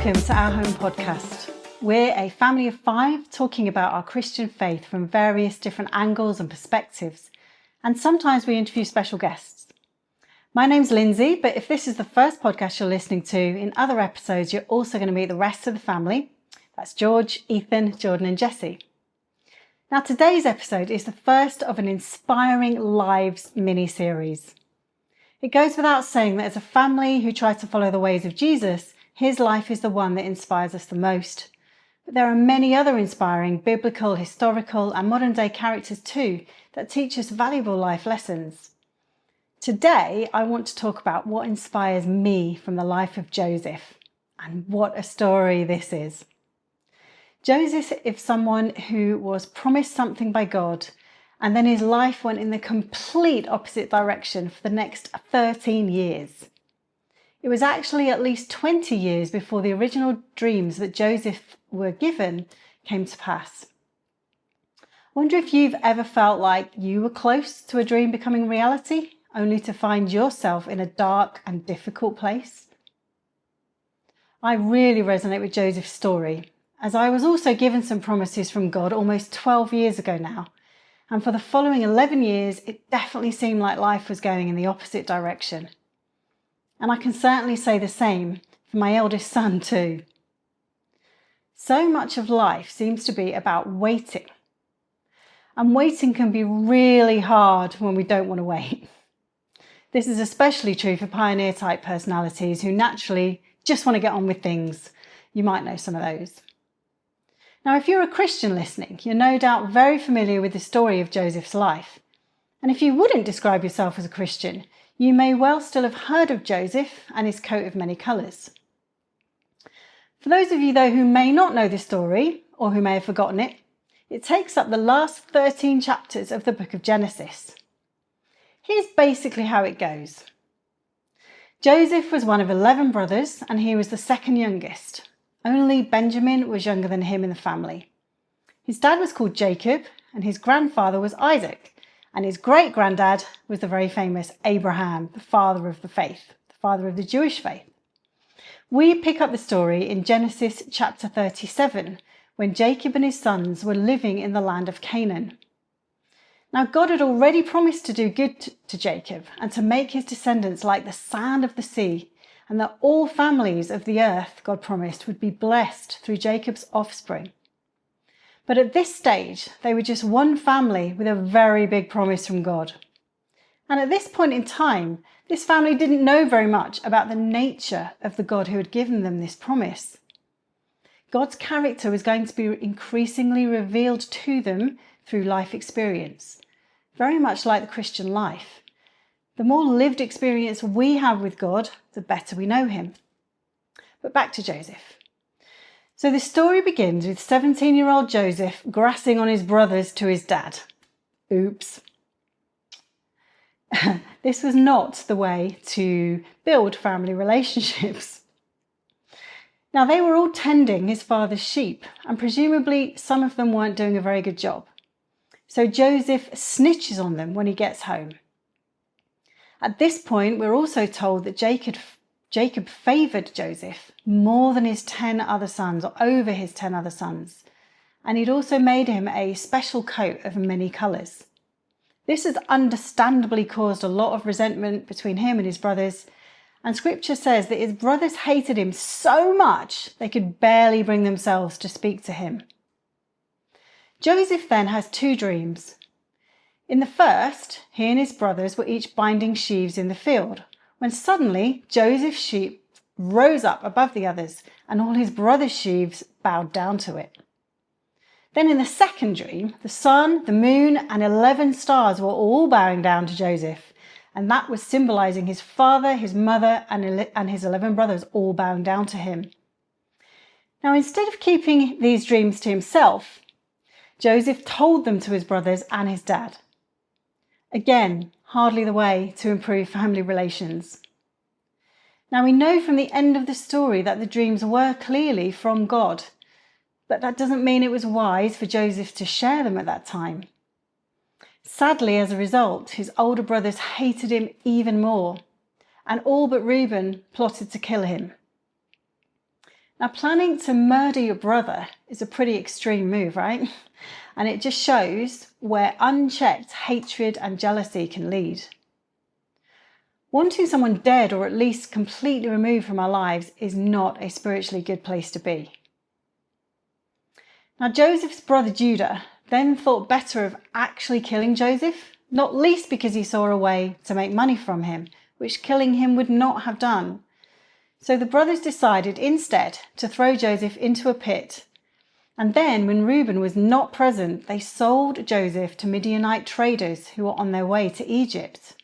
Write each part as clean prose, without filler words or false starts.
Welcome to Our Home Podcast. We're a family of 5 talking about our Christian faith from various different angles and perspectives, and sometimes we interview special guests. My name's Lindsay, but if this is the first podcast you're listening to, in other episodes you're also going to meet the rest of the family. That's George, Ethan, Jordan and Jessie. Now today's episode is the first of an Inspiring Lives mini-series. It goes without saying that as a family who try to follow the ways of Jesus, his life is the one that inspires us the most. But there are many other inspiring biblical, historical and modern day characters too that teach us valuable life lessons. Today, I want to talk about what inspires me from the life of Joseph. And what a story this is. Joseph is someone who was promised something by God, and then his life went in the complete opposite direction for the next 13 years. It was actually at least 20 years before the original dreams that Joseph were given came to pass. I wonder if you've ever felt like you were close to a dream becoming reality, only to find yourself in a dark and difficult place. I really resonate with Joseph's story, as I was also given some promises from God almost 12 years ago now, and for the following 11 years it definitely seemed like life was going in the opposite direction. And I can certainly say the same for my eldest son too. So much of life seems to be about waiting. And waiting can be really hard when we don't want to wait. This is especially true for pioneer type personalities who naturally just want to get on with things. You might know some of those. Now, if you're a Christian listening, you're no doubt very familiar with the story of Joseph's life. And if you wouldn't describe yourself as a Christian, you may well still have heard of Joseph and his coat of many colours. For those of you, though, who may not know this story, or who may have forgotten it, it takes up the last 13 chapters of the book of Genesis. Here's basically how it goes. Joseph was one of 11 brothers, and he was the second youngest. Only Benjamin was younger than him in the family. His dad was called Jacob, and his grandfather was Isaac. And his great-granddad was the very famous Abraham, the father of the faith, the father of the Jewish faith. We pick up the story in Genesis chapter 37, when Jacob and his sons were living in the land of Canaan. Now God had already promised to do good to Jacob and to make his descendants like the sand of the sea, and that all families of the earth, God promised, would be blessed through Jacob's offspring. But at this stage, they were just one family with a very big promise from God. And at this point in time, this family didn't know very much about the nature of the God who had given them this promise. God's character was going to be increasingly revealed to them through life experience, very much like the Christian life. The more lived experience we have with God, the better we know him. But back to Joseph. So the story begins with 17-year-old Joseph grassing on his brothers to his dad. Oops. This was not the way to build family relationships. Now they were all tending his father's sheep, and presumably some of them weren't doing a very good job. So Joseph snitches on them when he gets home. At this point, we're also told that Jacob favoured Joseph more than his 10 other sons, or over his 10 other sons. And he'd also made him a special coat of many colours. This has understandably caused a lot of resentment between him and his brothers. And scripture says that his brothers hated him so much they could barely bring themselves to speak to him. Joseph then has 2 dreams. In the first, he and his brothers were each binding sheaves in the field, when suddenly Joseph's sheep rose up above the others, and all his brothers' sheaves bowed down to it. Then in the second dream, the sun, the moon, and 11 stars were all bowing down to Joseph, and that was symbolising his father, his mother, and his 11 brothers all bowing down to him. Now, instead of keeping these dreams to himself, Joseph told them to his brothers and his dad. Again, hardly the way to improve family relations. Now we know from the end of the story that the dreams were clearly from God, but that doesn't mean it was wise for Joseph to share them at that time. Sadly, as a result, his older brothers hated him even more, and all but Reuben plotted to kill him. Now, planning to murder your brother is a pretty extreme move, right? And it just shows where unchecked hatred and jealousy can lead. Wanting someone dead or at least completely removed from our lives is not a spiritually good place to be. Now, Joseph's brother Judah then thought better of actually killing Joseph, not least because he saw a way to make money from him, which killing him would not have done. So the brothers decided instead to throw Joseph into a pit. And then, when Reuben was not present, they sold Joseph to Midianite traders who were on their way to Egypt.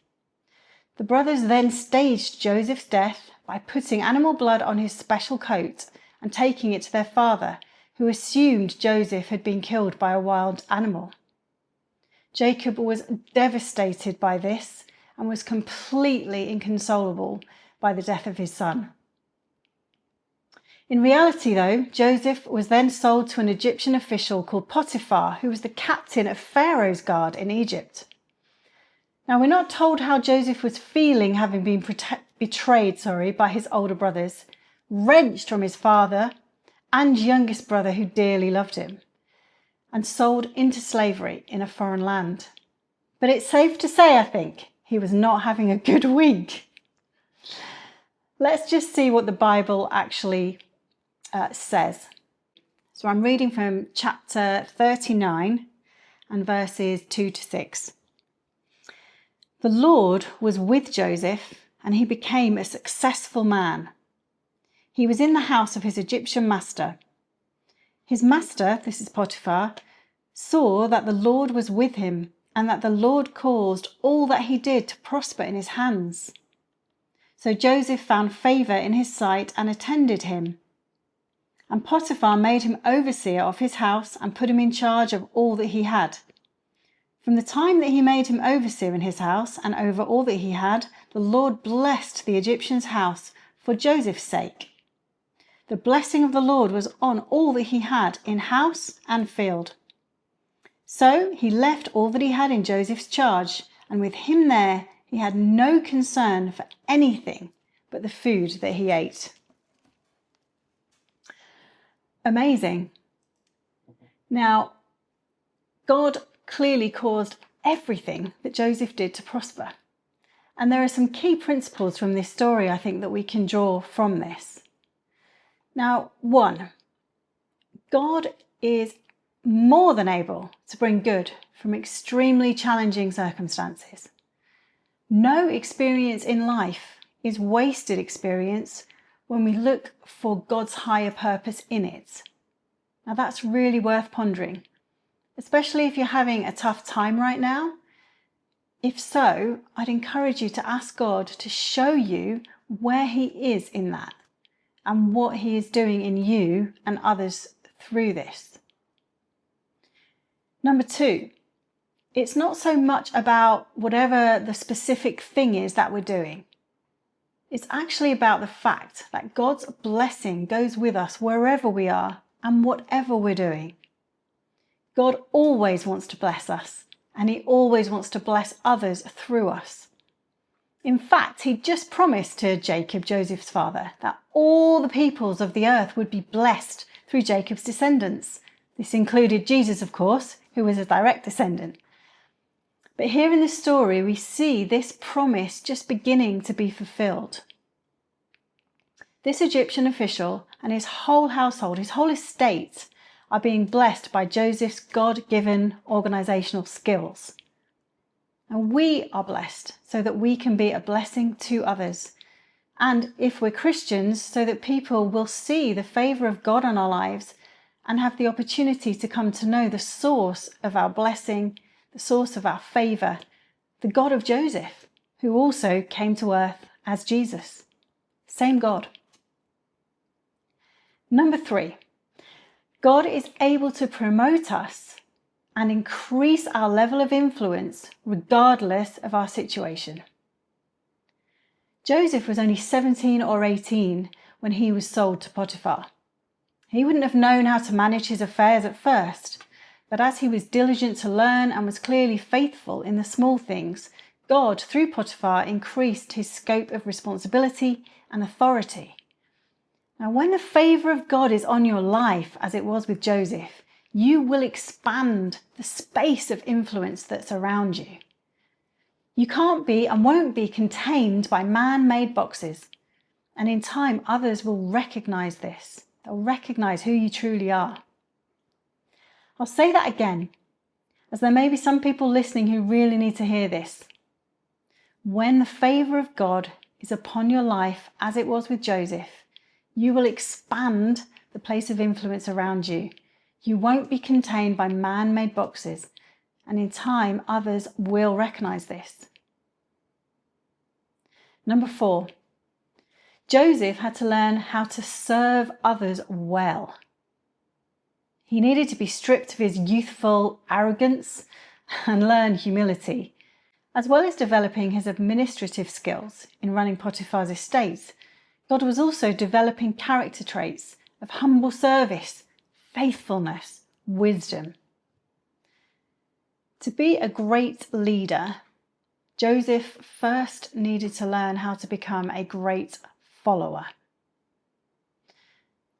The brothers then staged Joseph's death by putting animal blood on his special coat and taking it to their father, who assumed Joseph had been killed by a wild animal. Jacob was devastated by this and was completely inconsolable by the death of his son. In reality, though, Joseph was then sold to an Egyptian official called Potiphar, who was the captain of Pharaoh's guard in Egypt. Now, we're not told how Joseph was feeling having been betrayed by his older brothers, wrenched from his father and youngest brother who dearly loved him, and sold into slavery in a foreign land. But it's safe to say, I think, he was not having a good week. Let's just see what the Bible actually says. So I'm reading from chapter 39 and verses 2 to 6. The Lord was with Joseph, and he became a successful man. He was in the house of his Egyptian master. His master, this is Potiphar, saw that the Lord was with him, and that the Lord caused all that he did to prosper in his hands. So Joseph found favor in his sight and attended him. And Potiphar made him overseer of his house and put him in charge of all that he had. From the time that he made him overseer in his house and over all that he had, the Lord blessed the Egyptian's house for Joseph's sake. The blessing of the Lord was on all that he had in house and field. So he left all that he had in Joseph's charge, and with him there he had no concern for anything but the food that he ate. Amazing. Now, God clearly caused everything that Joseph did to prosper. And there are some key principles from this story, I think, that we can draw from this. Now, 1, God is more than able to bring good from extremely challenging circumstances. No experience in life is wasted experience when we look for God's higher purpose in it. Now, that's really worth pondering, especially if you're having a tough time right now. If so, I'd encourage you to ask God to show you where he is in that and what he is doing in you and others through this. Number 2, it's not so much about whatever the specific thing is that we're doing. It's actually about the fact that God's blessing goes with us wherever we are and whatever we're doing. God always wants to bless us, and he always wants to bless others through us. In fact, he just promised to Jacob, Joseph's father, that all the peoples of the earth would be blessed through Jacob's descendants. This included Jesus, of course, who was a direct descendant. But here in this story, we see this promise just beginning to be fulfilled. This Egyptian official and his whole household, his whole estate, are being blessed by Joseph's God-given organizational skills. And we are blessed so that we can be a blessing to others. And if we're Christians, so that people will see the favor of God on our lives and have the opportunity to come to know the source of our blessing, the source of our favor, the God of Joseph, who also came to earth as Jesus. Same God. Number 3, God is able to promote us and increase our level of influence regardless of our situation. Joseph was only 17 or 18 when he was sold to Potiphar. He wouldn't have known how to manage his affairs at first, but as he was diligent to learn and was clearly faithful in the small things, God, through Potiphar, increased his scope of responsibility and authority. Now, when the favour of God is on your life, as it was with Joseph, you will expand the space of influence that's around you. You can't be and won't be contained by man-made boxes. And in time, others will recognise this. They'll recognise who you truly are. I'll say that again, as there may be some people listening who really need to hear this. When the favour of God is upon your life, as it was with Joseph, you will expand the place of influence around you. You won't be contained by man-made boxes, and in time, others will recognise this. Number 4, Joseph had to learn how to serve others well. He needed to be stripped of his youthful arrogance and learn humility, as well as developing his administrative skills in running Potiphar's estate. God was also developing character traits of humble service, faithfulness, wisdom. To be a great leader, Joseph first needed to learn how to become a great follower.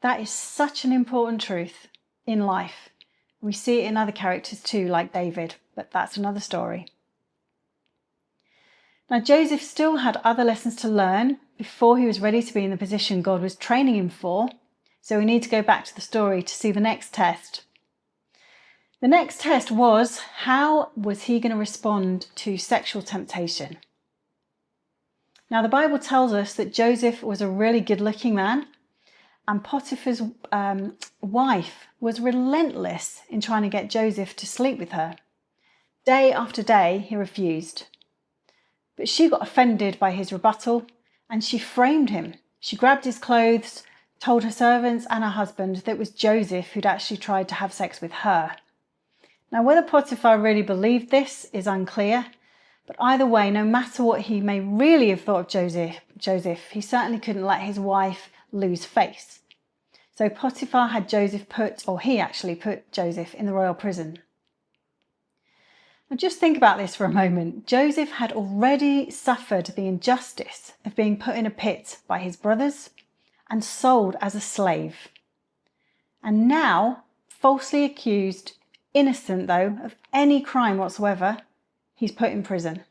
That is such an important truth in life. We see it in other characters too, like David, but that's another story. Now, Joseph still had other lessons to learn before he was ready to be in the position God was training him for, so we need to go back to the story to see the next test. The next test was, how was he going to respond to sexual temptation? Now, the Bible tells us that Joseph was a really good-looking man, and Potiphar's wife was relentless in trying to get Joseph to sleep with her. Day after day, he refused. But she got offended by his rebuttal, and she framed him. She grabbed his clothes, told her servants and her husband that it was Joseph who'd actually tried to have sex with her. Now, whether Potiphar really believed this is unclear, but either way, no matter what he may really have thought of Joseph, he certainly couldn't let his wife lose face. So Potiphar had he actually put Joseph in the royal prison. Now just think about this for a moment. Joseph had already suffered the injustice of being put in a pit by his brothers and sold as a slave. And now, falsely accused, innocent though, of any crime whatsoever, he's put in prison.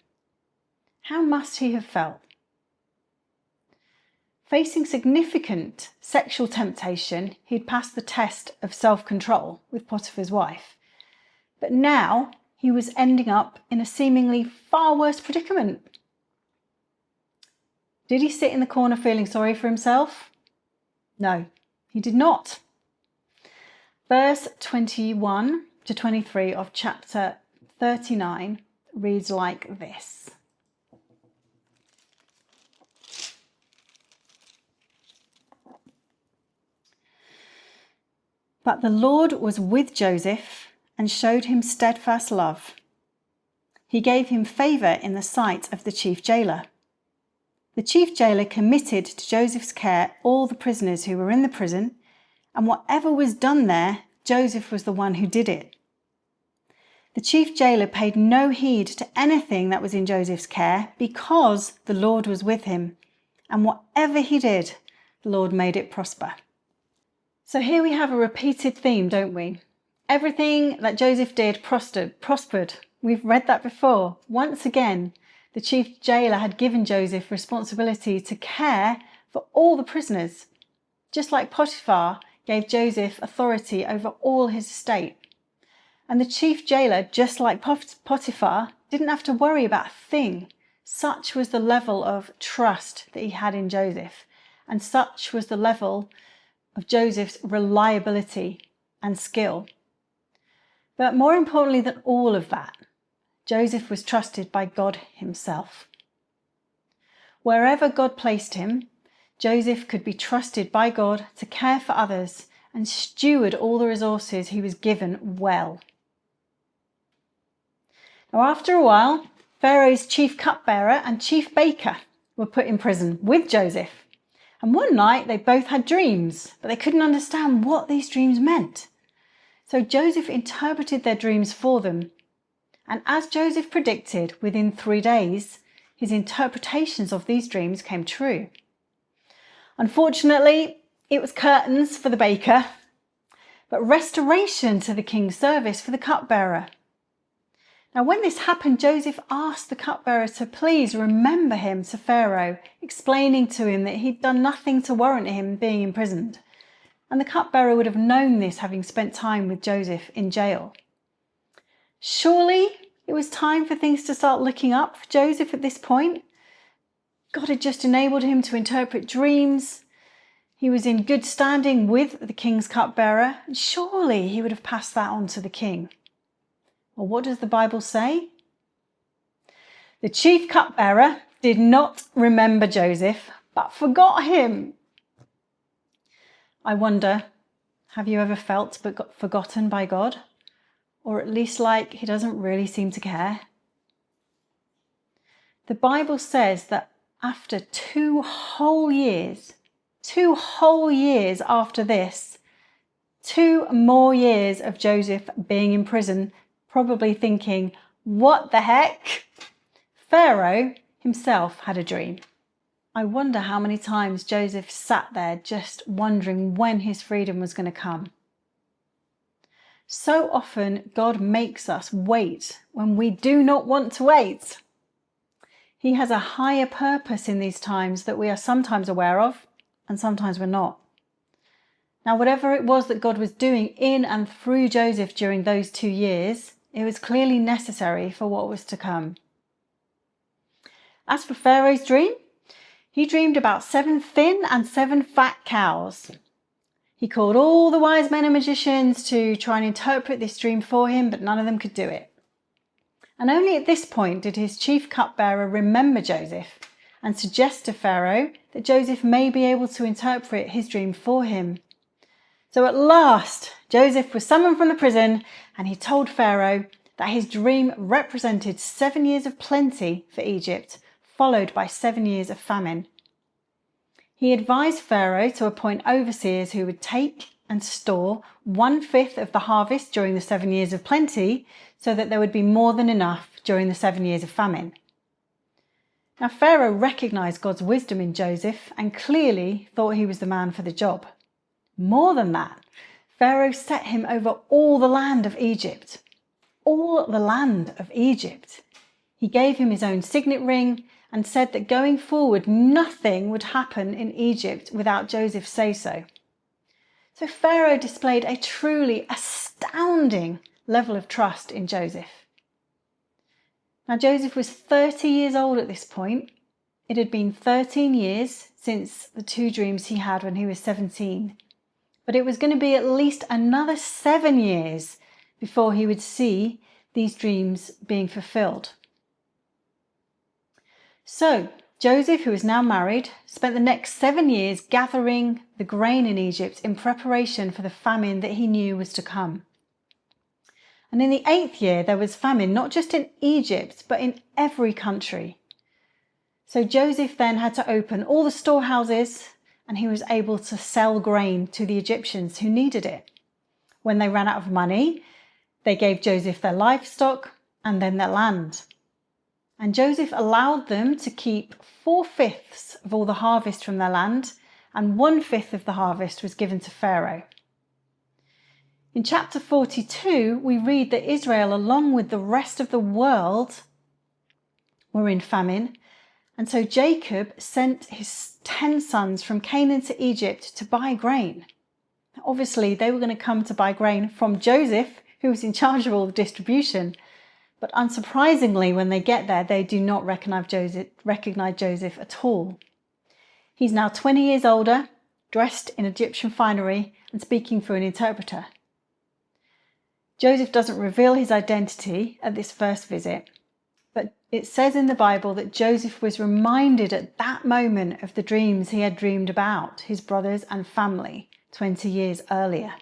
How must he have felt? Facing significant sexual temptation, he'd passed the test of self-control with Potiphar's wife. But now he was ending up in a seemingly far worse predicament. Did he sit in the corner feeling sorry for himself? No, he did not. Verse 21 to 23 of chapter 39 reads like this. But the Lord was with Joseph and showed him steadfast love. He gave him favour in the sight of the chief jailer. The chief jailer committed to Joseph's care all the prisoners who were in the prison, and whatever was done there, Joseph was the one who did it. The chief jailer paid no heed to anything that was in Joseph's care because the Lord was with him, and whatever he did, the Lord made it prosper. So here we have a repeated theme, don't we? Everything that Joseph did prospered. We've read that before. Once again, the chief jailer had given Joseph responsibility to care for all the prisoners, just like Potiphar gave Joseph authority over all his estate. And the chief jailer, just like Potiphar, didn't have to worry about a thing. Such was the level of trust that he had in Joseph, and such was the level of Joseph's reliability and skill. But more importantly than all of that, Joseph was trusted by God himself. Wherever God placed him, Joseph could be trusted by God to care for others and steward all the resources he was given well. Now, after a while, Pharaoh's chief cupbearer and chief baker were put in prison with Joseph. And one night they both had dreams, but they couldn't understand what these dreams meant. So Joseph interpreted their dreams for them. And as Joseph predicted, within 3 days, his interpretations of these dreams came true. Unfortunately, It was curtains for the baker, but restoration to the king's service for the cupbearer. Now, when this happened, Joseph asked the cupbearer to please remember him to Pharaoh, explaining to him that he'd done nothing to warrant him being imprisoned. And the cupbearer would have known this, having spent time with Joseph in jail. Surely it was time for things to start looking up for Joseph at this point. God had just enabled him to interpret dreams. He was in good standing with the king's cupbearer, and surely he would have passed that on to the king. Well, what does the Bible say? The chief cupbearer did not remember Joseph, but forgot him. I wonder, have you ever felt but got forgotten by God? Or at least like he doesn't really seem to care? The Bible says that after 2 whole years after this, 2 more years of Joseph being in prison, probably thinking, what the heck? Pharaoh himself had a dream. I wonder how many times Joseph sat there just wondering when his freedom was going to come. So often God makes us wait when we do not want to wait. He has a higher purpose in these times that we are sometimes aware of and sometimes we're not. Now, whatever it was that God was doing in and through Joseph during those 2 years, it was clearly necessary for what was to come. As for Pharaoh's dream, he dreamed about 7 thin and 7 fat cows. He called all the wise men and magicians to try and interpret this dream for him, but none of them could do it. And only at this point did his chief cupbearer remember Joseph and suggest to Pharaoh that Joseph may be able to interpret his dream for him. So at last, Joseph was summoned from the prison, and he told Pharaoh that his dream represented 7 years of plenty for Egypt, followed by 7 years of famine. He advised Pharaoh to appoint overseers who would take and store 1/5 of the harvest during the 7 years of plenty, so that there would be more than enough during the 7 years of famine. Now, Pharaoh recognized God's wisdom in Joseph and clearly thought he was the man for the job. More than that, Pharaoh set him over all the land of Egypt. All the land of Egypt. He gave him his own signet ring and said that going forward, nothing would happen in Egypt without Joseph's say-so. So Pharaoh displayed a truly astounding level of trust in Joseph. Now, Joseph was 30 years old at this point. It had been 13 years since the 2 dreams he had when he was 17. But it was going to be at least another 7 years before he would see these dreams being fulfilled. So Joseph, who is now married, spent the next 7 years gathering the grain in Egypt in preparation for the famine that he knew was to come. And in the 8th year, there was famine, not just in Egypt, but in every country. So Joseph then had to open all the storehouses, and he was able to sell grain to the Egyptians who needed it. When they ran out of money, they gave Joseph their livestock and then their land. And Joseph allowed them to keep 4/5 of all the harvest from their land, and 1/5 of the harvest was given to Pharaoh. In chapter 42, we read that Israel, along with the rest of the world, were in famine. And so Jacob sent his 10 sons from Canaan to Egypt to buy grain. Obviously, they were going to come to buy grain from Joseph, who was in charge of all the distribution. But unsurprisingly, when they get there, they do not recognize Joseph at all. He's now 20 years older, dressed in Egyptian finery and speaking through an interpreter. Joseph doesn't reveal his identity at this first visit, but it says in the Bible that Joseph was reminded at that moment of the dreams he had dreamed about his brothers and family 20 years earlier.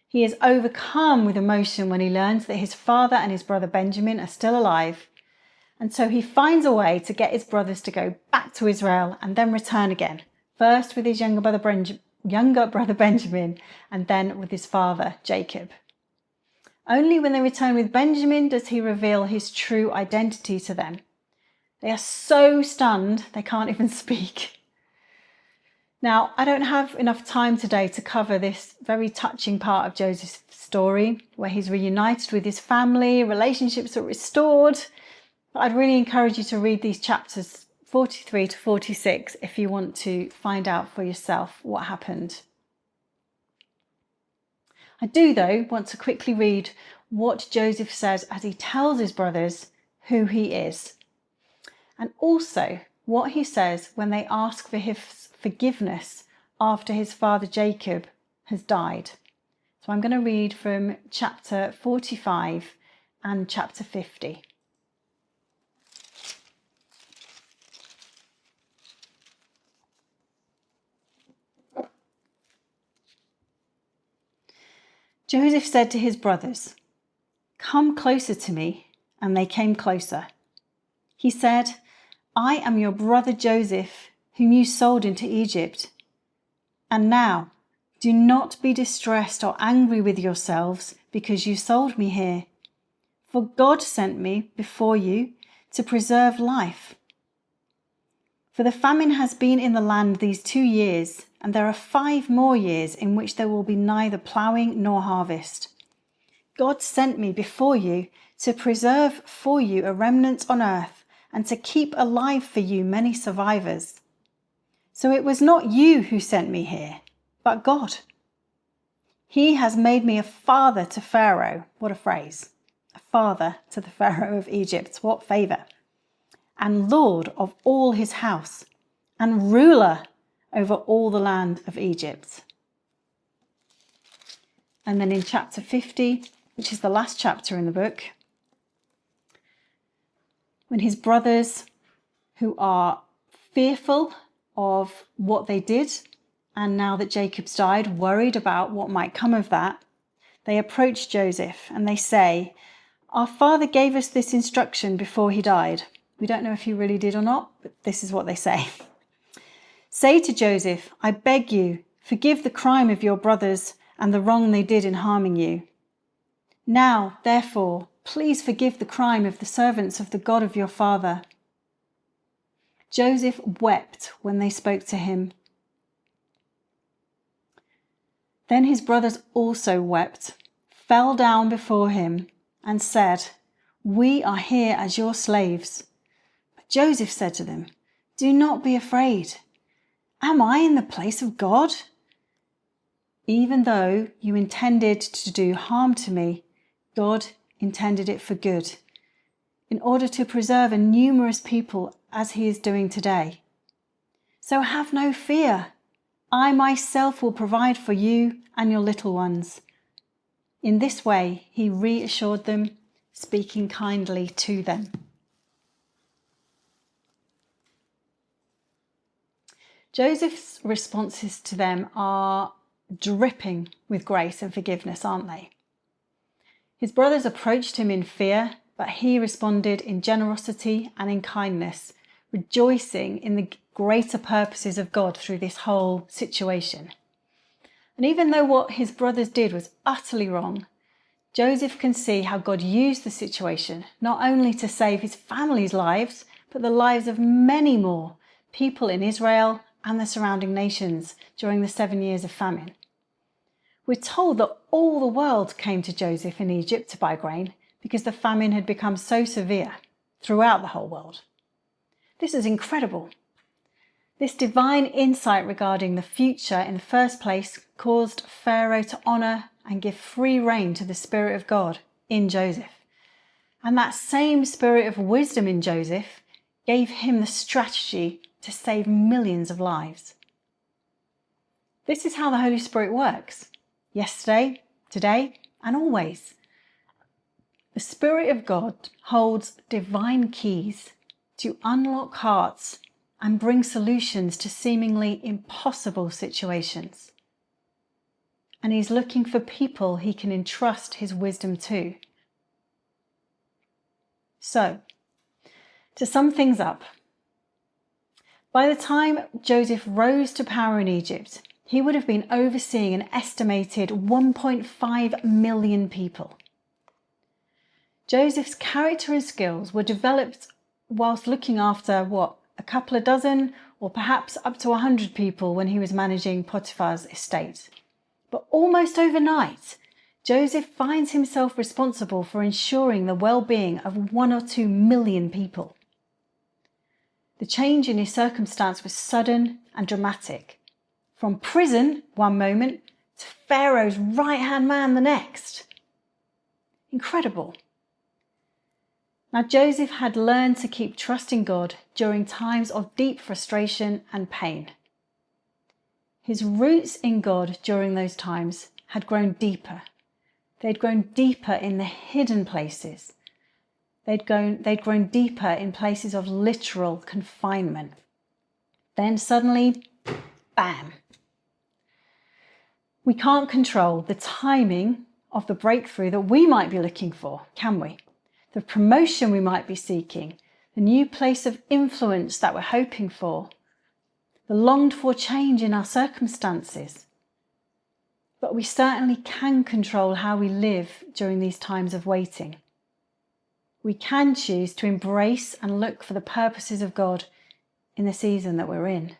He is overcome with emotion when he learns that his father and his brother Benjamin are still alive, and so he finds a way to get his brothers to go back to Israel and then return again, first with his younger brother Benjamin and then with his father Jacob. Only when they return with Benjamin does he reveal his true identity to them. They are so stunned they can't even speak. Now, I don't have enough time today to cover this very touching part of Joseph's story, where he's reunited with his family, relationships are restored. But I'd really encourage you to read these chapters 43 to 46 if you want to find out for yourself what happened. I do, though, want to quickly read what Joseph says as he tells his brothers who he is, and also what he says when they ask for his forgiveness after his father Jacob has died. So I'm going to read from chapter 45 and chapter 50. Joseph said to his brothers, "Come closer to me," and they came closer. He said, "I am your brother Joseph, whom you sold into Egypt. And now, do not be distressed or angry with yourselves because you sold me here. For God sent me before you to preserve life. For the famine has been in the land these 2 years, and there are 5 more years in which there will be neither ploughing nor harvest. God sent me before you to preserve for you a remnant on earth and to keep alive for you many survivors. So it was not you who sent me here, but God. He has made me a father to Pharaoh." What a phrase. A father to the Pharaoh of Egypt. What favour. "And Lord of all his house, and ruler over all the land of Egypt." And then in chapter 50, which is the last chapter in the book, when his brothers, who are fearful of what they did, and now that Jacob's died, worried about what might come of that, they approach Joseph and they say, "Our father gave us this instruction before he died." We don't know if he really did or not, but this is what they say. "Say to Joseph, I beg you, forgive the crime of your brothers and the wrong they did in harming you. Now, therefore, please forgive the crime of the servants of the God of your father." Joseph wept when they spoke to him. Then his brothers also wept, fell down before him, and said, "We are here as your slaves." But Joseph said to them, "Do not be afraid. Am I in the place of God? Even though you intended to do harm to me, God intended it for good, in order to preserve a numerous people as he is doing today. So have no fear. I myself will provide for you and your little ones." In this way, he reassured them, speaking kindly to them. Joseph's responses to them are dripping with grace and forgiveness, aren't they? His brothers approached him in fear, but he responded in generosity and in kindness, rejoicing in the greater purposes of God through this whole situation. And even though what his brothers did was utterly wrong, Joseph can see how God used the situation not only to save his family's lives, but the lives of many more people in Israel and the surrounding nations during the 7 years of famine. We're told that all the world came to Joseph in Egypt to buy grain because the famine had become so severe throughout the whole world. This is incredible. This divine insight regarding the future in the first place caused Pharaoh to honour and give free rein to the Spirit of God in Joseph. And that same spirit of wisdom in Joseph gave him the strategy to save millions of lives. This is how the Holy Spirit works. Yesterday, today, and always. The Spirit of God holds divine keys to unlock hearts and bring solutions to seemingly impossible situations. And he's looking for people he can entrust his wisdom to. So, to sum things up, by the time Joseph rose to power in Egypt, he would have been overseeing an estimated 1.5 million people. Joseph's character and skills were developed whilst looking after, a couple of dozen or perhaps up to 100 people when he was managing Potiphar's estate. But almost overnight, Joseph finds himself responsible for ensuring the well-being of 1 or 2 million people. The change in his circumstance was sudden and dramatic. From prison one moment to Pharaoh's right-hand man the next. Incredible. Now, Joseph had learned to keep trusting God during times of deep frustration and pain. His roots in God during those times had grown deeper. They'd grown deeper in the hidden places. They'd grown deeper in places of literal confinement. Then suddenly, bam. We can't control the timing of the breakthrough that we might be looking for, can we? The promotion we might be seeking, the new place of influence that we're hoping for, the longed for change in our circumstances. But we certainly can control how we live during these times of waiting. We can choose to embrace and look for the purposes of God in the season that we're in.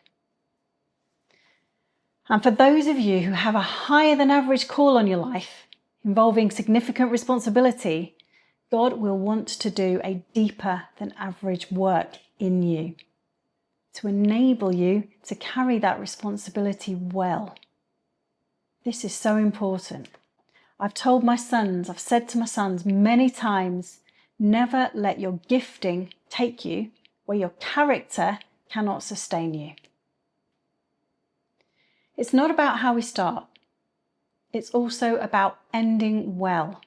And for those of you who have a higher than average call on your life, involving significant responsibility, God will want to do a deeper than average work in you to enable you to carry that responsibility well. This is so important. I've said to my sons many times, never let your gifting take you where your character cannot sustain you. It's not about how we start. It's also about ending well.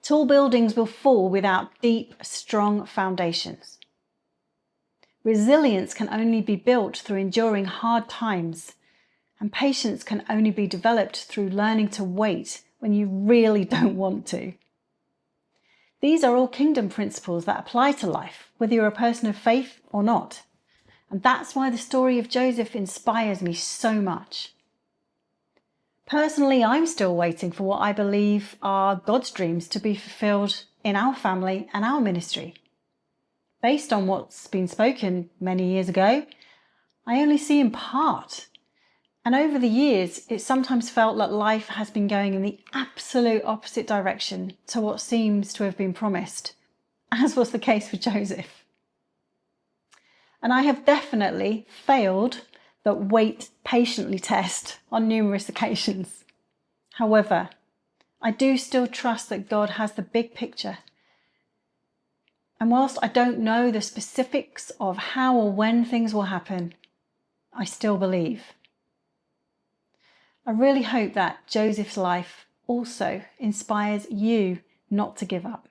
Tall buildings will fall without deep, strong foundations. Resilience can only be built through enduring hard times, and patience can only be developed through learning to wait when you really don't want to. These are all kingdom principles that apply to life, whether you're a person of faith or not. And that's why the story of Joseph inspires me so much. Personally, I'm still waiting for what I believe are God's dreams to be fulfilled in our family and our ministry. Based on what's been spoken many years ago, I only see in part. And over the years, it sometimes felt like life has been going in the absolute opposite direction to what seems to have been promised, as was the case with Joseph. And I have definitely failed the wait patiently test on numerous occasions. However, I do still trust that God has the big picture. And whilst I don't know the specifics of how or when things will happen, I still believe. I really hope that Joseph's life also inspires you not to give up,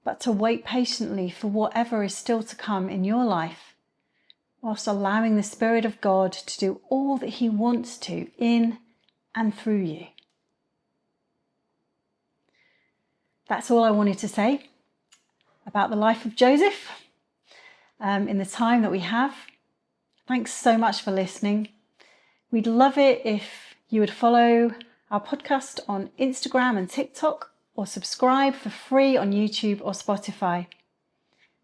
but to wait patiently for whatever is still to come in your life, whilst allowing the Spirit of God to do all that He wants to in and through you. That's all I wanted to say about the life of Joseph in the time that we have. Thanks so much for listening. We'd love it if you would follow our podcast on Instagram and TikTok, or subscribe for free on YouTube or Spotify.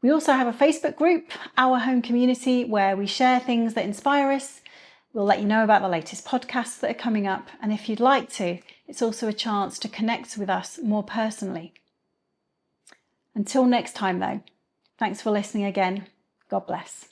We also have a Facebook group, Our Home Community, where we share things that inspire us. We'll let you know about the latest podcasts that are coming up. And if you'd like to, it's also a chance to connect with us more personally. Until next time though, thanks for listening again. God bless.